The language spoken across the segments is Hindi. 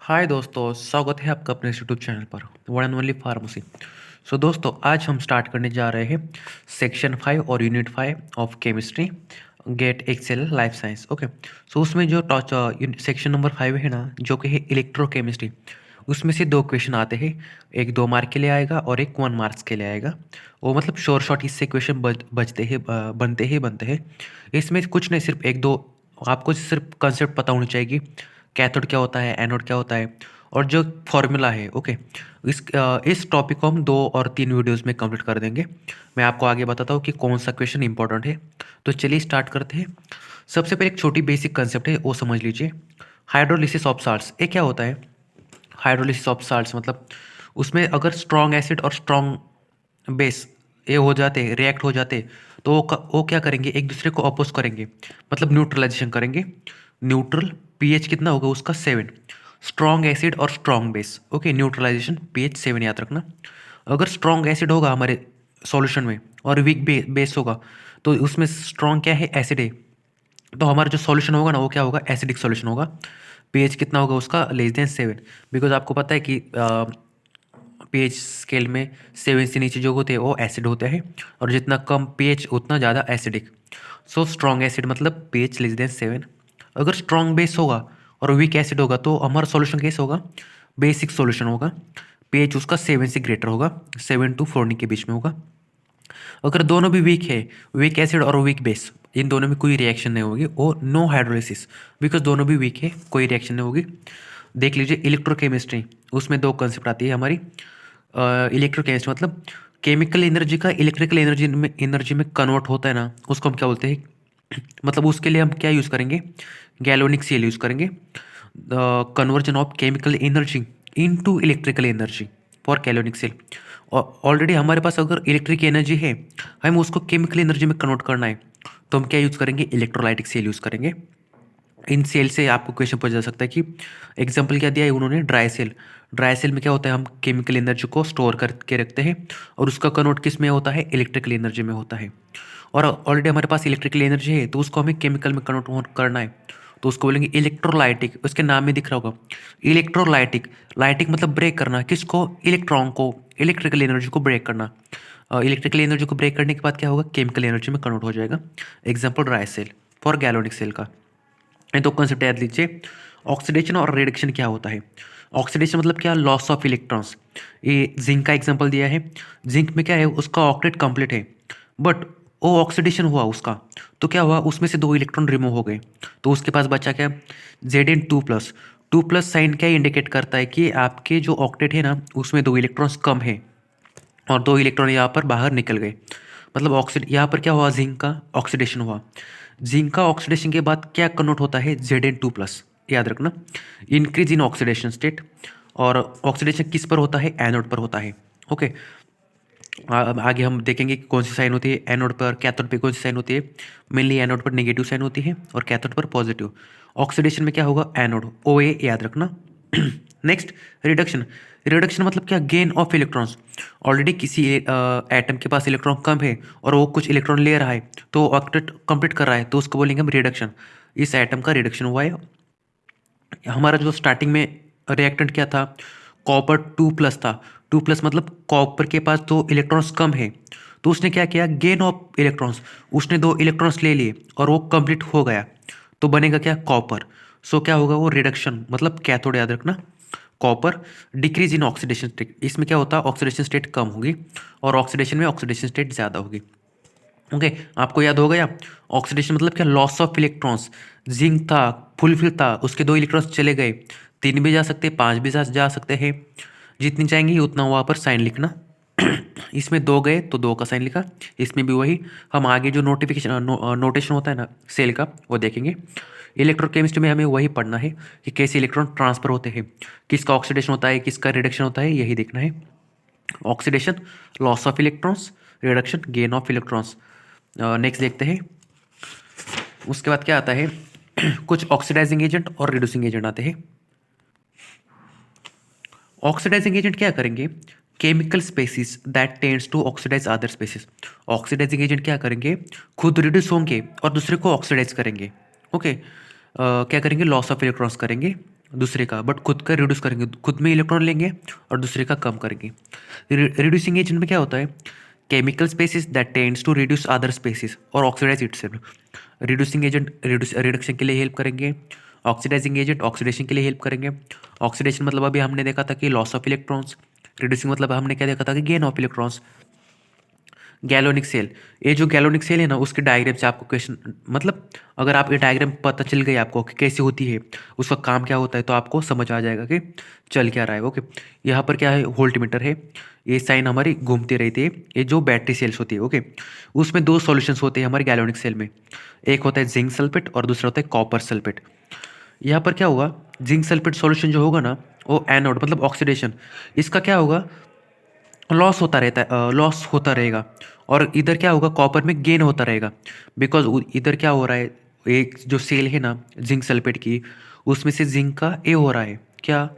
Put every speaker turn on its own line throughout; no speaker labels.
हाय दोस्तों, स्वागत है आपका अपने यूट्यूब चैनल पर वन एंड ओनली फार्मेसी। सो दोस्तों, आज हम स्टार्ट करने जा रहे हैं सेक्शन 5 और unit 5 of chemistry GATE XL life science. Okay, so उसमें जो सेक्शन नंबर 5 है ना, जो कि है इलेक्ट्रोकेमिस्ट्री, उसमें से दो क्वेश्चन आते हैं। एक 2 मार्क के लिए आएगा और एक 1 मार्क्स के लिए आएगा। वो मतलब शॉर्ट इससे क्वेश्चन बचते हैं, बनते हैं। इसमें कुछ नहीं, सिर्फ एक दो आपको सिर्फ कंसेप्ट पता होनी चाहिए। कैथोड क्या होता है, एनोड क्या होता है, और जो फॉर्मूला है। ओके, इस टॉपिक को हम 2 और 3 वीडियोस में कंप्लीट कर देंगे। मैं आपको आगे बताता हूँ कि कौन सा क्वेश्चन इंपॉर्टेंट है। तो चलिए स्टार्ट करते हैं। सबसे पहले एक छोटी बेसिक कंसेप्ट है, वो समझ लीजिए। हाइड्रोलिसिस ऑफ साल्ट्स, ये क्या होता है? हाइड्रोलिसिस ऑफ साल्ट्स मतलब उसमें अगर स्ट्रॉन्ग एसिड और स्ट्रॉन्ग बेस ये हो जाते, रिएक्ट हो जाते, तो वो क्या करेंगे, एक दूसरे को अपोज करेंगे, मतलब न्यूट्रलाइजेशन करेंगे। न्यूट्रल पीएच कितना होगा उसका 7। स्ट्रॉन्ग एसिड और strong base, okay, neutralisation pH 7 याद रखना। अगर स्ट्रॉन्ग एसिड होगा हमारे सॉल्यूशन में और वीक बेस होगा, तो उसमें स्ट्रॉन्ग क्या है, एसिड है, तो हमारा जो सॉल्यूशन होगा ना वो क्या होगा, एसिडिक सॉल्यूशन होगा। पीएच कितना होगा उसका, लेस देन 7। बिकॉज आपको पता है कि पीएच स्केल में 7 से नीचे जो होते हैं वो एसिड होते हैं, और जितना कम पीएच उतना ज़्यादा एसिडिक। सो स्ट्रॉन्ग एसिड मतलब पीएच लेस देन 7। अगर स्ट्रॉन्ग बेस होगा और वीक एसिड होगा तो हमारा सॉल्यूशन कैसे होगा, बेसिक सॉल्यूशन होगा। पीएच उसका 7 से ग्रेटर होगा, 7 to 14 के बीच में होगा। अगर दोनों भी वीक है, वीक एसिड और वीक बेस, इन दोनों में कोई रिएक्शन नहीं होगी, वो नो हाइड्रोलिसिस। बिकॉज दोनों भी वीक है, कोई रिएक्शन नहीं होगी। देख लीजिए इलेक्ट्रोकेमिस्ट्री, उसमें दो कंसेप्ट आती है हमारी। इलेक्ट्रोकेमिस्ट्री मतलब केमिकल एनर्जी का इलेक्ट्रिकल एनर्जी में कन्वर्ट होता है ना, उसको हम क्या बोलते हैं मतलब उसके लिए हम क्या यूज़ करेंगे, गैलोनिक सेल यूज़ करेंगे। Conversion of chemical energy into electrical energy for galvanic cell. Already हमारे पास अगर इलेक्ट्रिक एनर्जी है, हमें उसको केमिकल एनर्जी में कन्वर्ट करना है, तो हम क्या यूज़ करेंगे, इलेक्ट्रोलाइटिक सेल यूज़ करेंगे। इन सेल से आपको क्वेश्चन पूछा जा सकता है कि एग्जांपल क्या दिया है उन्होंने, ड्राई सेल। ड्राई सेल में क्या होता है, हम केमिकल एनर्जी को स्टोर करके रखते हैं और उसका कन्वर्ट किस में होता है, इलेक्ट्रिकल एनर्जी में होता है। और ऑलरेडी हमारे पास इलेक्ट्रिकल एनर्जी है, तो उसको हमें केमिकल में कन्वर्ट करना है, तो उसको बोलेंगे इलेक्ट्रोलाइटिक। उसके नाम में दिख रहा होगा इलेक्ट्रोलाइटिक। लाइटिक मतलब ब्रेक करना, किसको, इलेक्ट्रॉन को, इलेक्ट्रिकल एनर्जी को ब्रेक करना। इलेक्ट्रिकल एनर्जी को ब्रेक करने के बाद क्या होगा, केमिकल एनर्जी में कन्वर्ट हो जाएगा। Example dry cell for galvanic cell का। ये दो कंसेप्ट याद लीजिए। ऑक्सीडेशन और रिडक्शन क्या होता है? ऑक्सीडेशन मतलब क्या, लॉस ऑफ इलेक्ट्रॉन्स। ये जिंक का एग्जांपल दिया है। जिंक में क्या है, उसका ऑक्टेट कंप्लीट है, बट वो ऑक्सीडेशन हुआ उसका, तो क्या हुआ, उसमें से 2 इलेक्ट्रॉन रिमूव हो गए, तो उसके पास बचा क्या, Zn2+। 2+ साइन क्या इंडिकेट करता है कि आपके जो ऑक्टेट है ना, उसमें 2 इलेक्ट्रॉन्स कम है, और 2 इलेक्ट्रॉन यहाँ पर बाहर निकल गए। मतलब ऑक्सीड यहाँ पर क्या हुआ, जिंक का ऑक्सीडेशन हुआ। जिंक का ऑक्सीडेशन के बाद क्या कन्वर्ट होता है, Zn2+। याद रखना, इंक्रीज इन ऑक्सीडेशन स्टेट। और ऑक्सीडेशन किस पर होता है, एनोड पर होता है। ओके, अब आगे हम देखेंगे कि कौन सी साइन होती है एनोड पर, कैथोड पे कौन सी साइन होती है। मेनली एनोड पर नेगेटिव साइन होती है और कैथोड पर पॉजिटिव। ऑक्सीडेशन में क्या होगा, एनोड, ओ ए, याद रखना। Next, reduction. रिडक्शन मतलब क्या, गेन ऑफ इलेक्ट्रॉन्स। ऑलरेडी किसी एटम के पास इलेक्ट्रॉन कम है और वो कुछ इलेक्ट्रॉन ले रहा है, तो ऑक्टेट कंप्लीट कर रहा है, तो उसको बोलेंगे हम रिडक्शन। इस एटम का रिडक्शन हुआ है। हमारा जो स्टार्टिंग में रिएक्टेंट क्या था, कॉपर 2+ था। 2+ मतलब कॉपर के पास 2 इलेक्ट्रॉन्स कम है, तो उसने क्या किया, गेन ऑफ इलेक्ट्रॉन्स, उसने 2 इलेक्ट्रॉन्स ले लिए और वो कंप्लीट हो गया, तो बनेगा क्या, कॉपर। सो क्या होगा वो, रिडक्शन मतलब कैथोड, याद रखना। Copper decrease in oxidation state, इसमें क्या होता है, ऑक्सीडेशन स्टेट कम होगी और ऑक्सीडेशन में ऑक्सीडेशन स्टेट ज़्यादा होगी। ओके, आपको याद हो गया। ऑक्सीडेशन मतलब क्या, लॉस ऑफ इलेक्ट्रॉन्स। जिंक था, फुलफिल था, उसके 2 इलेक्ट्रॉन्स चले गए, 3 भी जा सकते हैं, 5 भी जा सकते हैं, जितनी चाहेंगे उतना वहाँ पर साइन लिखना। इसमें 2 गए तो 2 का साइन लिखा, इसमें भी वही। हम आगे जो नोटेशन होता है ना सेल का, वो देखेंगे। इलेक्ट्रोकेमिस्ट्री में हमें वही पढ़ना है कि कैसे इलेक्ट्रॉन ट्रांसफर होते हैं, किसका ऑक्सीडेशन होता है, किसका रिडक्शन होता है, यही देखना है। Oxidation, loss of electrons, reduction, gain of electrons. Next देखते हैं, उसके बाद क्या आता है, कुछ ऑक्सीडाइजिंग एजेंट और रिड्यूसिंग एजेंट आते हैं। ऑक्सीडाइजिंग एजेंट क्या करेंगे, chemical species that tends to oxidise other species. Oxidising agent क्या करेंगे, खुद रिड्यूस होंगे और दूसरे को ऑक्सीडाइज करेंगे। ओके, क्या करेंगे, लॉस ऑफ इलेक्ट्रॉन्स करेंगे दूसरे का, बट खुद का रिड्यूस करेंगे, खुद में इलेक्ट्रॉन लेंगे और दूसरे का कम करेंगे। रिड्यूसिंग एजेंट में क्या होता है? Chemical species that tends to reduce other species और oxidise itself. Reducing agent reduction के लिए हेल्प करेंगे, ऑक्सीडाइजिंग एजेंट ऑक्सीडेशन के लिए हेल्प करेंगे। ऑक्सीडेशन मतलब अभी हमने देखा था कि लॉस ऑफ इलेक्ट्रॉन्स, रिड्यूसिंग मतलब हमने क्या देखा था कि gain of electrons. Galvanic cell, ये जो गैलोनिक सेल है ना, उसके डायग्राम से आपको क्वेश्चन, मतलब अगर आप ये डायग्राम पता चल गई आपको कि कैसे होती है, उसका काम क्या होता है, तो आपको समझ आ जाएगा कि चल क्या रहा है। ओके, यहाँ पर क्या है, वोल्टमीटर है, ये साइन हमारी घूमती रहती है। ये जो बैटरी सेल्स होती है, ओके, उसमें दो सॉल्यूशंस होते हैं हमारे गैलोनिक सेल में। एक होता है जिंक सल्फेट और दूसरा होता है कॉपर सल्फेट। यहाँ पर क्या होगा, जिंक सल्फेट सॉल्यूशन जो होगा ना, वो एनोड मतलब ऑक्सीडेशन, इसका क्या होगा, लॉस होता रहता है, लॉस होता रहेगा। और इधर क्या होगा, कॉपर में गेन होता रहेगा। बिकॉज इधर क्या हो रहा है, एक जो सेल है ना जिंक सल्फेट की, उसमें से जिंक का ए हो रहा है, क्या,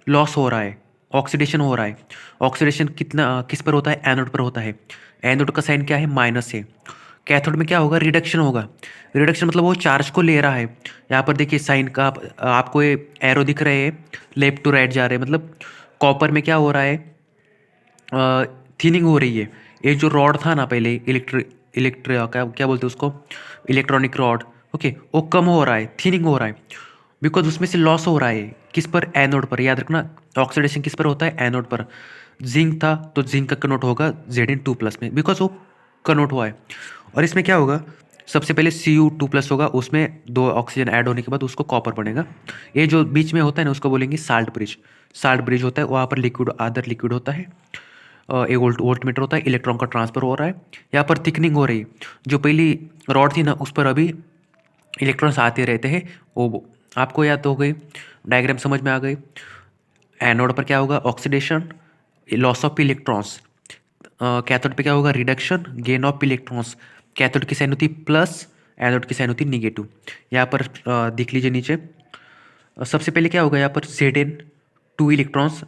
लॉस हो रहा है, ऑक्सीडेशन हो रहा है। ऑक्सीडेशन कितना किस पर होता है, एनोड पर होता है। एनोड का साइन क्या है, माइनस है। कैथोड में क्या होगा, रिडक्शन होगा। रिडक्शन मतलब वो चार्ज को ले रहा है। यहाँ पर देखिए साइन का आपको ये एरो दिख रहे हैं, लेफ्ट टू राइट जा रहे हैं, मतलब कॉपर में क्या हो रहा है, थिनिंग हो रही है। ये जो रॉड था ना पहले, इलेक्ट्रिक क्या क्या बोलते हैं उसको, इलेक्ट्रॉनिक रॉड, ओके, वो कम हो रहा है, थिनिंग हो रहा है। बिकॉज उसमें से लॉस हो रहा है, किस पर, एनोड पर। याद रखना, ऑक्सीडेशन किस पर होता है, एनोड पर। जिंक था तो जिंक का कन्वर्ट होगा Zn2+ में, बिकॉज वो कन्वर्ट हुआ है। और इसमें क्या होगा, सबसे पहले Cu2+ होगा, उसमें दो ऑक्सीजन ऐड होने के बाद उसको कॉपर बनेगा। ये जो बीच में होता है ना, उसको बोलेंगे साल्ट ब्रिज। साल्ट ब्रिज होता है, वहाँ पर लिक्विड, आदर लिक्विड होता है, एक वोल्ट मीटर होता है, इलेक्ट्रॉन का ट्रांसफर हो रहा है। यहाँ पर थिकनिंग हो रही है। जो पहली रॉड थी ना, उस पर अभी इलेक्ट्रॉन्स आते रहते हैं। वो आपको याद हो गई, डायग्राम समझ में आ गई। एनोड पर क्या होगा, oxidation, loss of electrons. Cathode पे क्या होगा, reduction, gain of electrons. Cathode की साइन होती प्लस, एनोड की साइन होती निगेटिव। यहाँ पर देख लीजिए नीचे, सबसे पहले क्या होगा, यहाँ पर Zn2 इलेक्ट्रॉन्स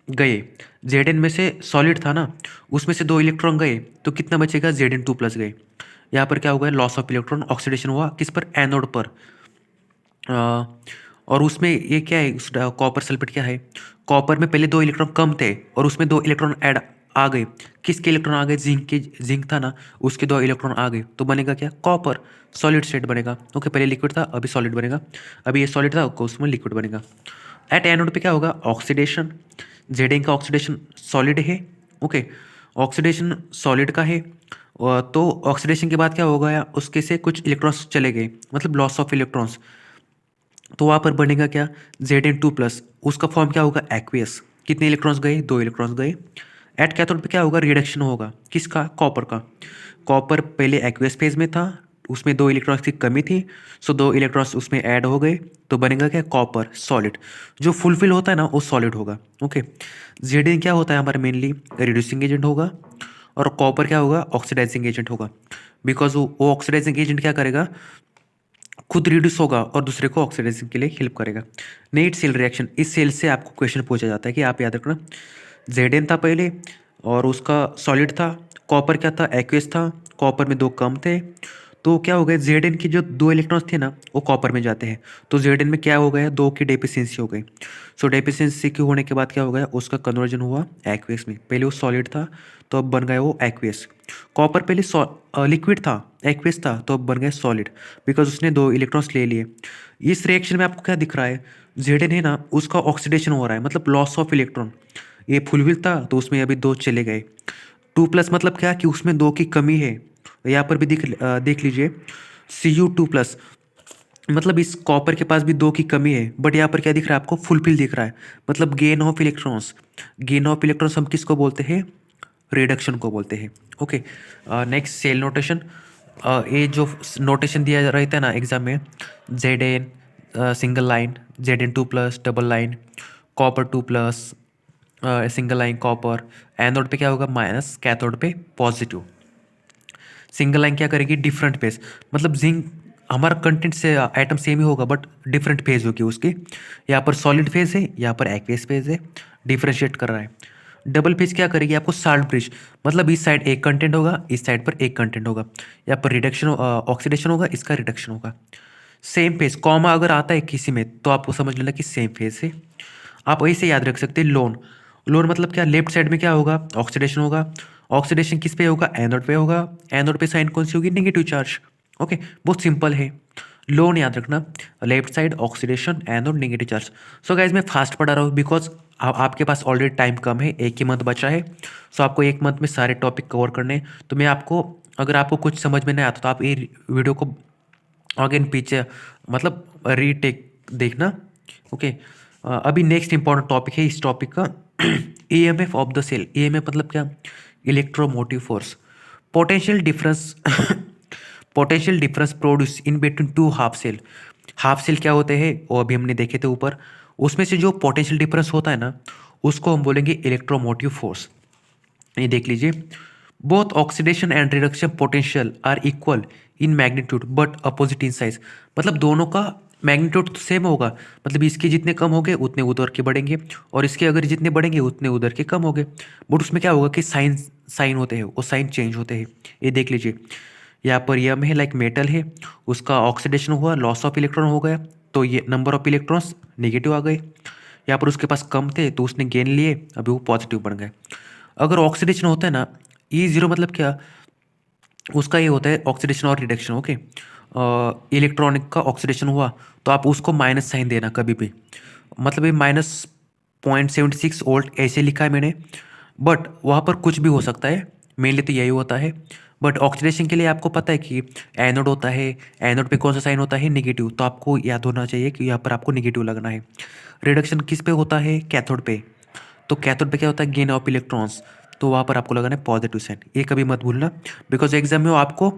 गए। Zn में से सॉलिड था ना, उसमें से दो इलेक्ट्रॉन गए, तो कितना बचेगा, Zn2+ गए। यहाँ पर क्या होगा, लॉस ऑफ इलेक्ट्रॉन, ऑक्सीडेशन हुआ किस पर, एनोड पर। अ, और उसमें ये क्या है, कॉपर सल्फेट क्या है, कॉपर में पहले दो इलेक्ट्रॉन कम थे और उसमें दो इलेक्ट्रॉन ऐड आ गए। किसके इलेक्ट्रॉन आ गए, जिंक था ना, उसके दो इलेक्ट्रॉन आ गए, तो बनेगा क्या, कॉपर, सॉलिड स्टेट बनेगा। ओके, पहले लिक्विड था, अभी सॉलिड बनेगा। अभी ये सॉलिड था, उसमें लिक्विड बनेगा। एट एनोड पे क्या होगा, ऑक्सीडेशन। जेडिंग का ऑक्सीडेशन सॉलिड है, ओके, ऑक्सीडेशन सॉलिड का है। तो ऑक्सीडेशन के बाद क्या होगा, या उसके से कुछ इलेक्ट्रॉन्स चले गए, मतलब लॉस ऑफ इलेक्ट्रॉन्स। तो वहाँ पर बनेगा क्या, Zn2+, उसका फॉर्म क्या होगा, एक्वियस। कितने इलेक्ट्रॉन्स गए, दो इलेक्ट्रॉन्स गए। एट कैथोड पे क्या होगा, रिडक्शन होगा, किसका, कॉपर का। कॉपर पहले एक्वियस फेज में था, उसमें दो इलेक्ट्रॉन्स की कमी थी, सो दो इलेक्ट्रॉन्स उसमें ऐड हो गए, तो बनेगा क्या, कॉपर सॉलिड। जो फुलफिल होता है ना, वो सॉलिड होगा। ओके, Zn क्या होता है हमारा, मेनली रिड्यूसिंग एजेंट होगा, और कॉपर क्या होगा, ऑक्सीडाइजिंग एजेंट होगा। बिकॉज वो ऑक्सीडाइजिंग एजेंट क्या करेगा, खुद रिड्यूस होगा और दूसरे को ऑक्सीडाइजिंग के लिए हेल्प करेगा। नेट सेल रिएक्शन, इस सेल से आपको क्वेश्चन पूछा जाता है कि आप याद रखना, Zn था पहले और उसका सॉलिड था। कॉपर क्या था, एक्वियस था, कॉपर में दो कम थे, तो क्या हो गया, Zn की जो दो इलेक्ट्रॉन्स थे ना, वो कॉपर में जाते हैं, तो Zn में क्या हो गया, दो की डेफिशिएंसी हो गई। सो डेफिशिएंसी की होने के बाद क्या हो गया, उसका कन्वर्जन हुआ एक्वियस में। पहले वो सॉलिड था, तो अब बन गया वो एक्वियस। कॉपर पहले लिक्विड था, एक्वियस था, तो अब बन गया सॉलिड, बिकॉज उसने दो इलेक्ट्रॉन्स ले लिए। इस रिएक्शन में आपको क्या दिख रहा है, Zn है ना, उसका ऑक्सीडेशन हो रहा है, मतलब लॉस ऑफ इलेक्ट्रॉन। ये फुलविल था, तो उसमें अभी दो चले गए। 2+ मतलब क्या, कि उसमें दो की कमी है। यहाँ पर भी देख लीजिए, Cu2+, मतलब इस कॉपर के पास भी दो की कमी है, बट यहाँ पर क्या दिख रहा है आपको, फुलफिल दिख रहा है, मतलब gain of electrons. Gain of electrons हम किसको बोलते हैं, रिडक्शन को बोलते हैं। Okay, next cell notation. ये जो नोटेशन दिया रहता है ना एग्जाम में, Zn single line, Zn2+, double line, copper 2+, single line copper. Anode पे क्या होगा, माइनस, कैथोड पे पॉजिटिव। सिंगल लाइन क्या करेगी, डिफरेंट फेज, मतलब जिंक हमारा कंटेंट से आइटम सेम ही होगा, बट डिफरेंट फेज होगी उसकी। यहाँ पर सॉलिड फेज है, यहाँ पर एक्वियस फेज है, डिफरेंशिएट कर रहा है। डबल फेज क्या करेगी आपको, साल्ट ब्रिज, मतलब इस साइड एक कंटेंट होगा, इस साइड पर एक कंटेंट होगा। यहाँ पर रिडक्शन ऑक्सीडेशन होगा, इसका रिडक्शन होगा। सेम फेज, कॉमा अगर आता है किसी में तो आपको समझ लेना कि सेम फेज है। आप ऐसे याद रख सकते हैं लोन। लोन मतलब क्या, लेफ्ट साइड में क्या होगा, ऑक्सीडेशन होगा। ऑक्सीडेशन किस पे होगा, एनोड पे होगा। एनोड पे साइन कौन सी होगी, नेगेटिव चार्ज। ओके, बहुत सिंपल है। लोन याद रखना, left side oxidation, anode, negative charge. So guys मैं फास्ट पढ़ा रहा हूँ बिकॉज आपके पास ऑलरेडी टाइम कम है, एक ही मंथ बचा है। सो आपको एक मंथ में सारे टॉपिक कवर करने हैं। तो मैं आपको, अगर आपको कुछ समझ में नहीं आता तो आप ये वीडियो को अगेन पीछे मतलब रीटेक देखना। ओके, अभी नेक्स्ट इंपॉर्टेंट टॉपिक है इस टॉपिक का, EMF of the cell. EMF मतलब क्या, electromotive force. Potential difference potential difference produce in between two half cell. Half cell क्या होते हैं वो अभी हमने देखे थे ऊपर। उसमें से जो पोटेंशियल डिफरेंस होता है ना, उसको हम बोलेंगे इलेक्ट्रोमोटिव फोर्स। ये देख लीजिए, both oxidation and reduction potential are equal in magnitude but opposite in size. मतलब दोनों का मैग्नीट्यूड तो सेम होगा, मतलब इसके जितने कम होंगे उतने उधर के बढ़ेंगे, और इसके अगर जितने बढ़ेंगे उतने उधर के कम होंगे। बट उसमें क्या होगा कि साइन साइन होते हैं, वो साइन चेंज होते हैं। ये देख लीजिए, यहाँ पर यम है लाइक मेटल है, उसका ऑक्सीडेशन हुआ, लॉस ऑफ इलेक्ट्रॉन हो गया, तो ये नंबर ऑफ इलेक्ट्रॉन्स नेगेटिव आ गए। यहाँ पर उसके पास कम थे तो उसने गेन लिए, अभी वो पॉजिटिव बन गए। अगर ऑक्सीडेशन होता है ना, E0 मतलब क्या, उसका ये होता है ऑक्सीडेशन और रिडक्शन। ओके, इलेक्ट्रॉनिक का ऑक्सीडेशन हुआ तो आप उसको माइनस साइन देना कभी भी। मतलब ये -0.76 वोल्ट ऐसे लिखा है मैंने, बट वहाँ पर कुछ भी हो सकता है, मेनली तो यही होता है। बट ऑक्सीडेशन के लिए आपको पता है कि एनोड होता है, एनोड पे कौन सा साइन होता है, नेगेटिव, तो आपको याद होना चाहिए कि यहाँ पर आपको नेगेटिव लगना है। रिडक्शन किस पे होता है, कैथोड पे, तो कैथोड पे क्या होता है, गेन ऑफ इलेक्ट्रॉन्स, तो वहाँ पर आपको लगाना है पॉजिटिव साइन। ये कभी मत भूलना, बिकॉज एग्जाम में वो आपको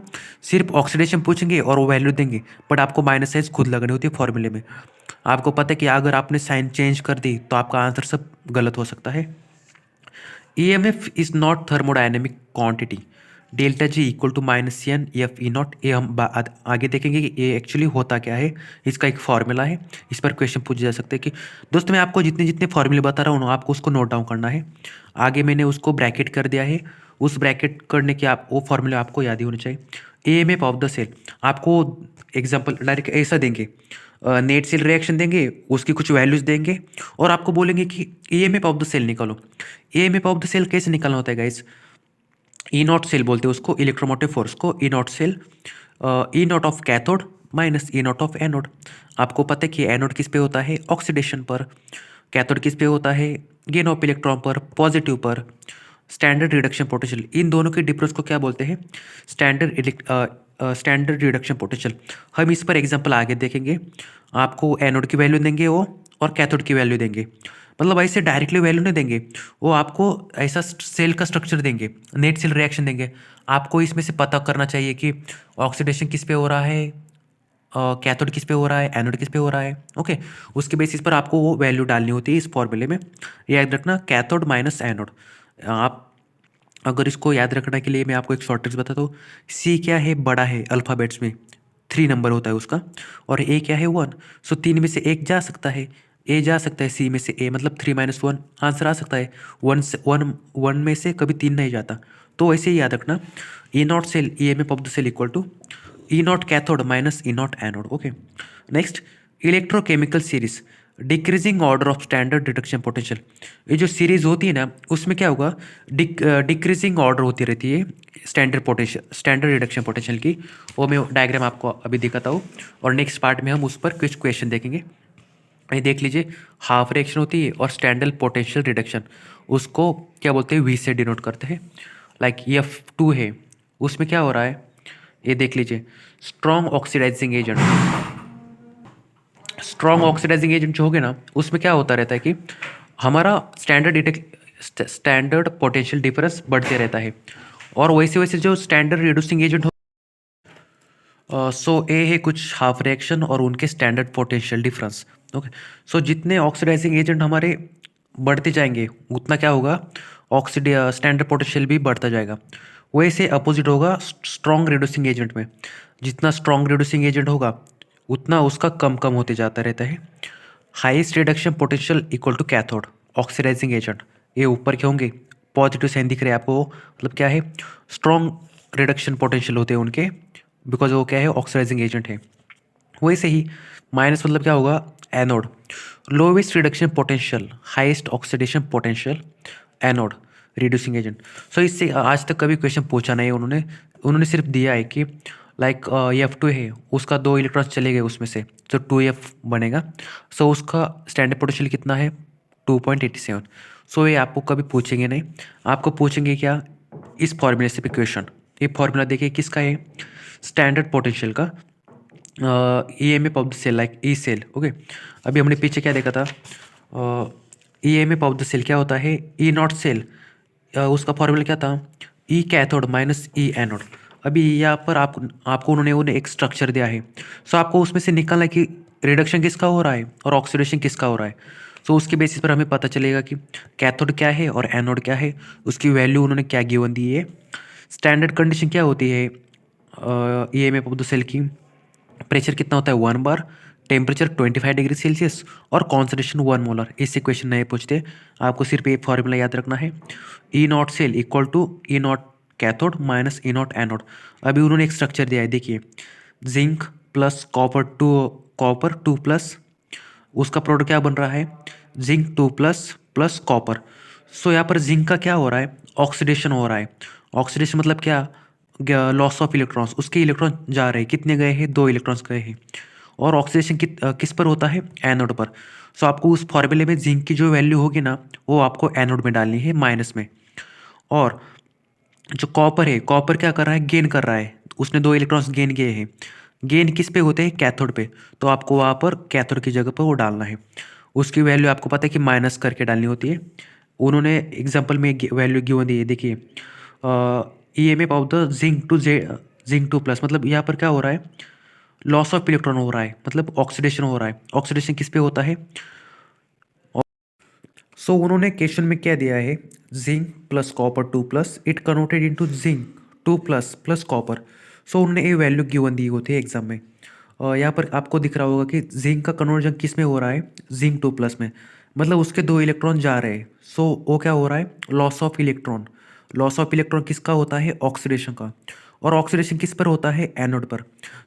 सिर्फ ऑक्सीडेशन पूछेंगे और वो वैल्यू देंगे, बट आपको माइनस साइन खुद लगानी होती है फॉर्मूले में। आपको पता है कि अगर आपने साइन चेंज कर दी तो आपका आंसर सब गलत हो सकता है। EMF is not thermodynamic quantity, delta G equal to -N F E0। ये हम आगे देखेंगे कि ये एक्चुअली होता क्या है, इसका एक फॉर्मूला है। इस पर क्वेश्चन पूछे जा सकते हैं कि दोस्तों मैं आपको जितने जितने फॉर्मूले बता रहा हूँ ना, आपको उसको नोट डाउन करना है। आगे मैंने उसको ब्रैकेट कर दिया है, उस ब्रैकेट करने के आप वो फॉर्मूले आपको याद ही होने चाहिए। EMF ऑफ द सेल आपको एग्जाम्पल डायरेक्ट ऐसा देंगे, नेट सेल रिएक्शन देंगे, उसकी कुछ वैल्यूज देंगे और आपको बोलेंगे कि EMF ऑफ द सेल निकालो। EMF ऑफ द सेल कैसे निकालना होता है गाइस, ई नॉट सेल बोलते हैं उसको, इलेक्ट्रोमोटिव फोर्स को E naught cell, E naught of cathode minus E naught of anode. आपको पता है कि एनोड किस पे होता है, ऑक्सीडेशन पर। कैथोड किस पे होता है, गेन ऑफ इलेक्ट्रॉन पर, पॉजिटिव पर। स्टैंडर्ड रिडक्शन पोटेंशियल, इन दोनों के डिफरेंस को क्या बोलते हैं, स्टैंडर्ड रिडक्शन पोटेंशियल। हम इस पर एग्जांपल आगे देखेंगे। आपको एनोड की वैल्यू देंगे वो, और कैथोड की वैल्यू देंगे। मतलब ऐसे डायरेक्टली वैल्यू नहीं देंगे, वो आपको ऐसा सेल का स्ट्रक्चर देंगे, नेट सेल रिएक्शन देंगे। आपको इसमें से पता करना चाहिए कि ऑक्सीडेशन किस पे हो रहा है, कैथोड किस पे हो रहा है, एनोड किस पे हो रहा है। ओके, उसके बेसिस पर आपको वो वैल्यू डालनी होती है इस फॉर्मूले में। याद रखना, कैथोड माइनस एनोड। आप अगर इसको याद रखने के लिए मैं आपको एक शॉर्ट ट्रिक्स बताता हूँ। सी क्या है, बड़ा है अल्फ़ाबेट्स में, 3 नंबर होता है उसका, और ए क्या है, 1। सो 3 में से एक जा सकता है, ए जा सकता है, सी में से ए, मतलब 3 - 1 आंसर आ सकता है। 1 में से कभी 3 नहीं जाता। तो ऐसे ही याद रखना, E naught cell EMF of the cell equal to E naught cathode minus E naught anode. Okay, next, electrochemical series, decreasing order of standard deduction potential. ये जो सीरीज होती है ना, उसमें क्या होगा, डिक्रीजिंग ऑर्डर होती रहती है स्टैंडर्ड रिडक्शन पोटेंशियल की। वो मैं डायग्राम आपको अभी दिखाता हूँ, और नेक्स्ट पार्ट में हम उस पर कुछ क्वेश्चन देखेंगे। ये देख लीजिए, हाफ रिएक्शन होती है और स्टैंडर्ड पोटेंशियल रिडक्शन, उसको क्या बोलते हैं, V से डिनोट करते हैं। लाइक F2 है, उसमें क्या हो रहा है, ये देख लीजिए, strong oxidising agent. Strong oxidising agent जो हो गए ना, उसमें क्या होता रहता है कि हमारा स्टैंडर्ड पोटेंशियल डिफरेंस बढ़ते रहता है, और वैसे वैसे जो स्टैंडर्ड रिड्यूसिंग एजेंट हो, सो ए है कुछ हाफ रिएक्शन और उनके स्टैंडर्ड पोटेंशियल डिफरेंस। ओके, सो जितने ऑक्सीडाइजिंग एजेंट हमारे बढ़ते जाएंगे उतना क्या होगा, स्टैंडर्ड पोटेंशियल भी बढ़ता जाएगा। वैसे अपोजिट होगा स्ट्रॉन्ग रिड्यूसिंग एजेंट में, जितना स्ट्रॉन्ग रिड्यूसिंग एजेंट होगा उतना उसका कम कम होते जाता रहता है। Highest reduction potential equal to cathode oxidising agent, ये ऊपर के होंगे, पॉजिटिव साइन दिख रहे हैं आपको, मतलब क्या है, स्ट्रॉन्ग रिडक्शन पोटेंशियल होते हैं उनके, बिकॉज वो क्या है, ऑक्सीडाइजिंग एजेंट है। वैसे ही माइनस मतलब क्या होगा, anode. Lowest reduction potential, highest oxidation potential, anode reducing agent. So इससे आज तक कभी क्वेश्चन पूछा नहीं उन्होंने। उन्होंने सिर्फ दिया है कि लाइक F2 है, उसका 2 इलेक्ट्रॉन्स चले गए उसमें से, तो 2F बनेगा। सो उसका स्टैंडर्ड पोटेंशियल कितना है, 2.87। सो ये आपको कभी पूछेंगे नहीं। आपको पूछेंगे क्या, इस फॉर्मूले से भी क्वेश्चन। ये फॉर्मूला देखिए किसका है, स्टैंडर्ड पोटेंशियल का, EMF of the cell, like E cell. Okay, अभी हमने पीछे क्या देखा था, EMF ऑफ द सेल क्या होता है, ई नॉट सेल, उसका फॉर्मूला क्या था, ई कैथोड माइनस ई एनोड। अभी यहाँ पर आपको उन्होंने एक स्ट्रक्चर दिया है। सो आपको उसमें से निकालना है कि रिडक्शन किसका हो रहा है और ऑक्सीडेशन किसका हो रहा है। सो उसके बेसिस पर हमें पता चलेगा कि कैथोड क्या है और एनोड क्या है, उसकी वैल्यू उन्होंने क्या गिवन दी है। स्टैंडर्ड कंडीशन क्या होती है EMF ऑफ द सेल की, प्रेशर कितना होता है 1 बार, टेम्परेचर 25 डिग्री सेल्सियस और कॉन्सेंट्रेशन 1 मोलर। इससे क्वेश्चन नहीं पूछते, आपको सिर्फ ये फॉर्मूला याद रखना है, E naught cell equal to E naught cathode minus E naught anode. अभी उन्होंने एक स्ट्रक्चर दिया है, देखिए, zinc plus copper two plus, उसका प्रोडक्ट क्या बन रहा है, zinc 2 plus plus copper. So यहाँ पर जिंक का क्या हो रहा है, ऑक्सीडेशन हो रहा है। ऑक्सीडेशन मतलब क्या, लॉस ऑफ इलेक्ट्रॉन्स, उसके इलेक्ट्रॉन जा रहे हैं, कितने गए हैं, 2 इलेक्ट्रॉन्स गए हैं। और ऑक्सीडेशन किस पर होता है, एनोड पर। सो आपको उस फॉर्मूले में जिंक की जो वैल्यू होगी ना, वो आपको एनोड में डालनी है, माइनस में। और जो कॉपर है, कॉपर क्या कर रहा है, गेन कर रहा है, उसने 2 इलेक्ट्रॉन्स गेन किए हैं। गेन किस पे होते हैं, कैथोड पे। तो आपको वहाँ पर कैथोड की जगह पर वो डालना है। उसकी वैल्यू आपको पता है कि माइनस करके डालनी होती है। उन्होंने एग्जाम्पल में वैल्यू गिवन दी है, देखिए, EMF of the zinc two plus, मतलब यहाँ पर क्या हो रहा है, लॉस ऑफ इलेक्ट्रॉन हो रहा है, मतलब ऑक्सीडेशन हो रहा है। ऑक्सीडेशन किस पे होता है, सो उन्होंने क्वेश्चन में क्या दिया है, zinc plus copper 2 plus, it converted into zinc 2 plus plus copper. So उन्होंने ये वैल्यू गिवन दी होती है एग्जाम में। यहाँ पर आपको दिख रहा होगा कि जिंक का कन्वर्जन किस में हो रहा है, जिंक 2 प्लस में, मतलब उसके 2 इलेक्ट्रॉन जा रहे हैं। सो वो क्या हो रहा है, loss of electron. Loss of electron किसका होता है, ऑक्सीडेशन का। और ऑक्सीडेशन किस पर होता है, एनोड पर।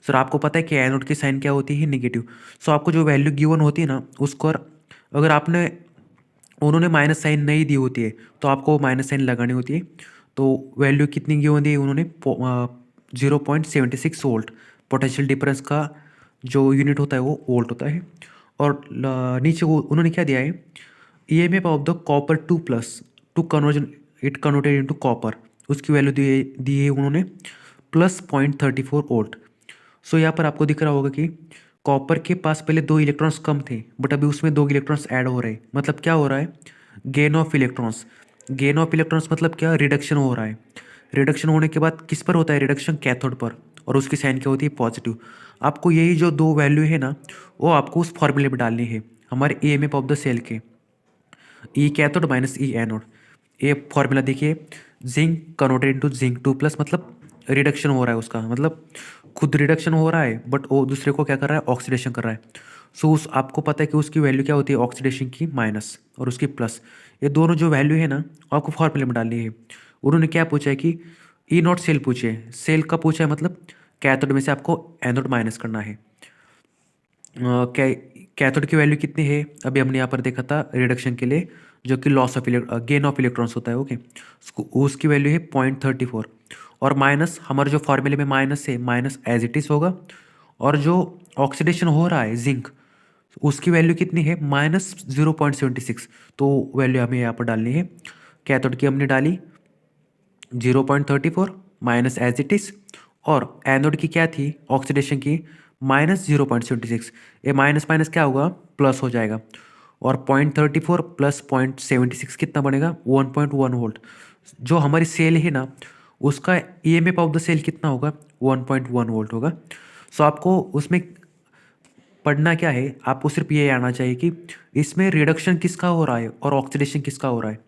सर आपको पता है कि एनोड की साइन क्या होती है, निगेटिव। सो आपको जो वैल्यू गिवन होती है ना, उसको अगर आपने, उन्होंने माइनस साइन नहीं दी होती है, तो आपको माइनस साइन लगानी होती है। तो वैल्यू कितनी गिवन दी है उन्होंने, 0.76 वोल्ट। पोटेंशियल डिफरेंस का जो यूनिट होता है वो वोल्ट होता है। और नीचे वो उन्होंने क्या दिया है, EMF of the copper 2 plus, to conversion, it converted into copper, उसकी वैल्यू दी है उन्होंने प्लस 0.34 वोल्ट। सो यहाँ पर आपको दिख रहा होगा कि कॉपर के पास पहले 2 इलेक्ट्रॉन्स कम थे, बट अभी उसमें 2 इलेक्ट्रॉन्स ऐड हो रहे हैं। मतलब क्या हो रहा है, gain of electrons. Gain of electrons मतलब क्या, रिडक्शन हो रहा है। रिडक्शन होने के बाद किस पर होता है रिडक्शन, कैथोड पर, और उसकी साइन क्या होती है, पॉजिटिव। आपको यही जो 2 वैल्यू है ना, वो आपको उस फॉर्मूले में डालनी है, हमारे EMF ऑफ द सेल के, ई कैथोड माइनस ई एनोड। ये फॉर्मूला देखिए, zinc converted into zinc 2 plus, मतलब रिडक्शन हो रहा है उसका, मतलब खुद रिडक्शन हो रहा है, बट वो दूसरे को क्या कर रहा है, ऑक्सीडेशन कर रहा है। सो उस आपको पता है कि उसकी वैल्यू क्या होती है, ऑक्सीडेशन की माइनस और उसकी प्लस। ये दोनों जो वैल्यू है ना, आपको फॉर्मूले में डालनी है। उन्होंने क्या पूछा है कि ई नॉट सेल पूछे, सेल का पूछा है, मतलब कैथोड में से आपको एनोड माइनस करना है। कैथोड की वैल्यू कितनी है, अभी हमने यहाँ पर देखा था रिडक्शन के लिए, जो कि loss of gain of electrons होता है। ओके, उसकी वैल्यू है 0.34। और माइनस, हमारे जो फॉर्मूले में माइनस है, माइनस एज इट इज होगा। और जो ऑक्सीडेशन हो रहा है जिंक, उसकी वैल्यू कितनी है, -0.76। तो वैल्यू हमें यहाँ पर डालनी है। कैथोड की हमने डाली 0.34 माइनस एज इट इज, और एनोड की क्या थी, ऑक्सीडेशन की, -0.76। ये माइनस माइनस क्या होगा, प्लस हो जाएगा। और 0.34 प्लस 0.76 कितना बनेगा, 1.1 वोल्ट। जो हमारी सेल है ना, उसका EMF ऑफ द सेल कितना होगा, 1.1 वोल्ट होगा। सो आपको उसमें पढ़ना क्या है, आपको सिर्फ ये आना चाहिए कि इसमें रिडक्शन किसका हो रहा है और ऑक्सीडेशन किसका हो रहा है।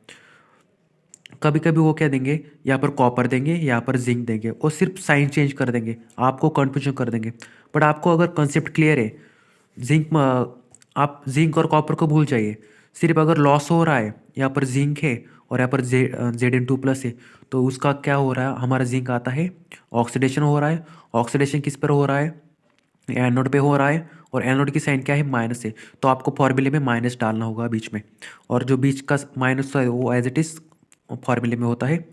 कभी कभी वो क्या देंगे, यहाँ पर कॉपर देंगे, यहाँ पर जिंक देंगे, और सिर्फ साइन चेंज कर देंगे, आपको कन्फ्यूजन कर देंगे। बट आपको अगर कंसेप्ट क्लियर है, जिंक, आप जिंक और कॉपर को भूल जाइए। सिर्फ अगर लॉस हो रहा है, यहाँ पर जिंक है और यहाँ पर Zn2+ है, तो उसका क्या हो रहा है, हमारा जिंक आता है, ऑक्सीडेशन हो रहा है। ऑक्सीडेशन किस पर हो रहा है, एनोड पे हो रहा है और एनोड की साइन क्या है, माइनस है, तो आपको फॉर्मूले में माइनस डालना होगा बीच में, और जो बीच का माइनस है वो एज इट इज़ फॉर्मूले में होता है।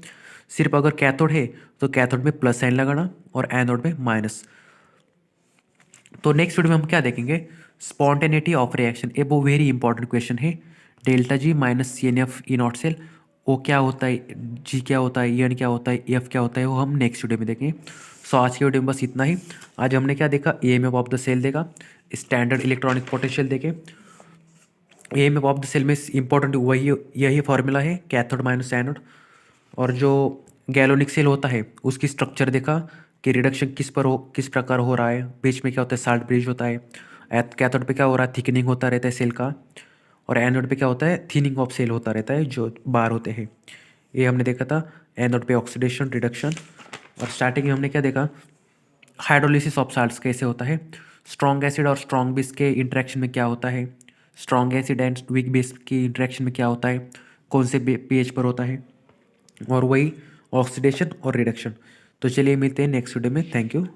सिर्फ अगर कैथोड है तो कैथोड में प्लस साइन लगाना और एनोड में माइनस। तो नेक्स्ट वीडियो में हम क्या देखेंगे, स्पॉन्टेनिटी ऑफ रिएक्शन, ए वो वेरी इंपॉर्टेंट क्वेश्चन है। Delta G minus C N F E naught cell, ओ क्या होता है, जी क्या होता है, एन क्या होता है, एफ क्या होता है, वो हम नेक्स्ट वीडियो में देखेंगे। सो आज के वीडियो में बस इतना ही। आज हमने क्या देखा, E M F of the cell देखा, स्टैंडर्ड इलेक्ट्रॉनिक पोटेंशियल देखे। E M F of the cell में इंपॉर्टेंट वही यही फॉर्मूला है, कैथोड माइनस एनोड। और जो गैलोनिक सेल होता है उसकी स्ट्रक्चर देखा कि रिडक्शन किस प्रकार हो रहा है, बीच में क्या होता है, साल्ट ब्रिज होता है, कैथोड पे क्या हो रहा है, थिकनिंग होता रहता है सेल का, और एनोड पे क्या होता है, थिनिंग ऑफ सेल होता रहता है जो बार होते हैं। ये हमने देखा था। एनोड पे ऑक्सीडेशन रिडक्शन। और स्टार्टिंग में हमने क्या देखा, हाइड्रोलिसिस ऑफ साल्ट्स कैसे होता है, स्ट्रॉन्ग एसिड और स्ट्रॉन्ग बेस के इंटरेक्शन में क्या होता है, strong acid and weak base की इंटरेक्शन में क्या होता है, कौन से पीएच पर होता है, और वही ऑक्सीडेशन और रिडक्शन। तो चलिए मिलते हैं नेक्स्ट वीडियो में। Thank you.